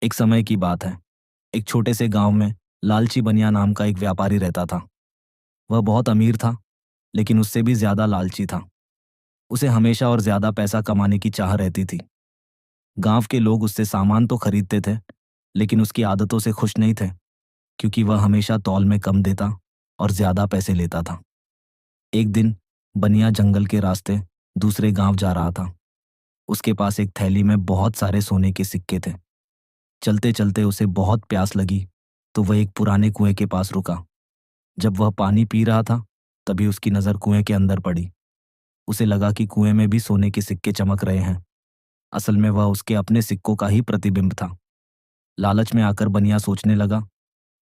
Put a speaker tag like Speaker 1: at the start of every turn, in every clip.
Speaker 1: एक समय की बात है। एक छोटे से गांव में लालची बनिया नाम का एक व्यापारी रहता था। वह बहुत अमीर था, लेकिन उससे भी ज्यादा लालची था। उसे हमेशा और ज्यादा पैसा कमाने की चाह रहती थी। गांव के लोग उससे सामान तो खरीदते थे, लेकिन उसकी आदतों से खुश नहीं थे, क्योंकि वह हमेशा तौल में कम देता और ज्यादा पैसे लेता था। एक दिन बनिया जंगल के रास्ते दूसरे गांव जा रहा था। उसके पास एक थैली में बहुत सारे सोने के सिक्के थे। चलते चलते उसे बहुत प्यास लगी, तो वह एक पुराने कुएं के पास रुका। जब वह पानी पी रहा था, तभी उसकी नज़र कुएं के अंदर पड़ी। उसे लगा कि कुएं में भी सोने के सिक्के चमक रहे हैं। असल में वह उसके अपने सिक्कों का ही प्रतिबिंब था। लालच में आकर बनिया सोचने लगा,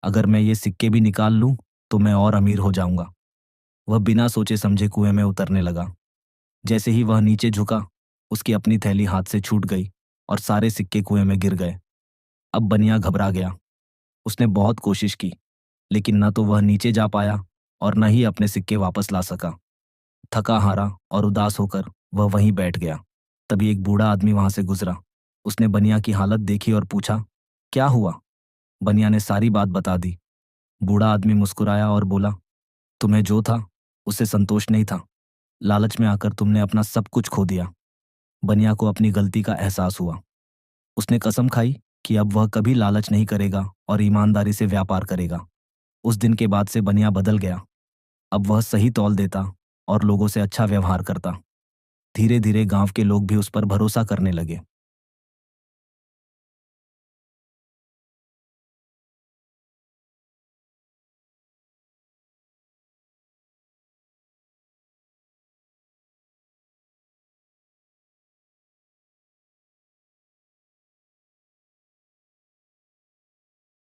Speaker 1: अगर मैं ये सिक्के भी निकाल लूं, तो मैं और अमीर हो जाऊंगा। वह बिना सोचे समझे कुएं में उतरने लगा। जैसे ही वह नीचे झुका, उसकी अपनी थैली हाथ से छूट गई और सारे सिक्के कुएं में गिर गए। अब बनिया घबरा गया। उसने बहुत कोशिश की, लेकिन न तो वह नीचे जा पाया और न ही अपने सिक्के वापस ला सका। थका हारा और उदास होकर वह वहीं बैठ गया। तभी एक बूढ़ा आदमी वहां से गुजरा। उसने बनिया की हालत देखी और पूछा, क्या हुआ? बनिया ने सारी बात बता दी। बूढ़ा आदमी मुस्कुराया और बोला, तुम्हें जो था उससे संतोष नहीं था। लालच में आकर तुमने अपना सब कुछ खो दिया। बनिया को अपनी गलती का एहसास हुआ। उसने कसम खाई कि अब वह कभी लालच नहीं करेगा और ईमानदारी से व्यापार करेगा। उस दिन के बाद से बनिया बदल गया। अब वह सही तौल देता और लोगों से अच्छा व्यवहार करता। धीरे धीरे गांव के लोग भी उस पर भरोसा करने लगे।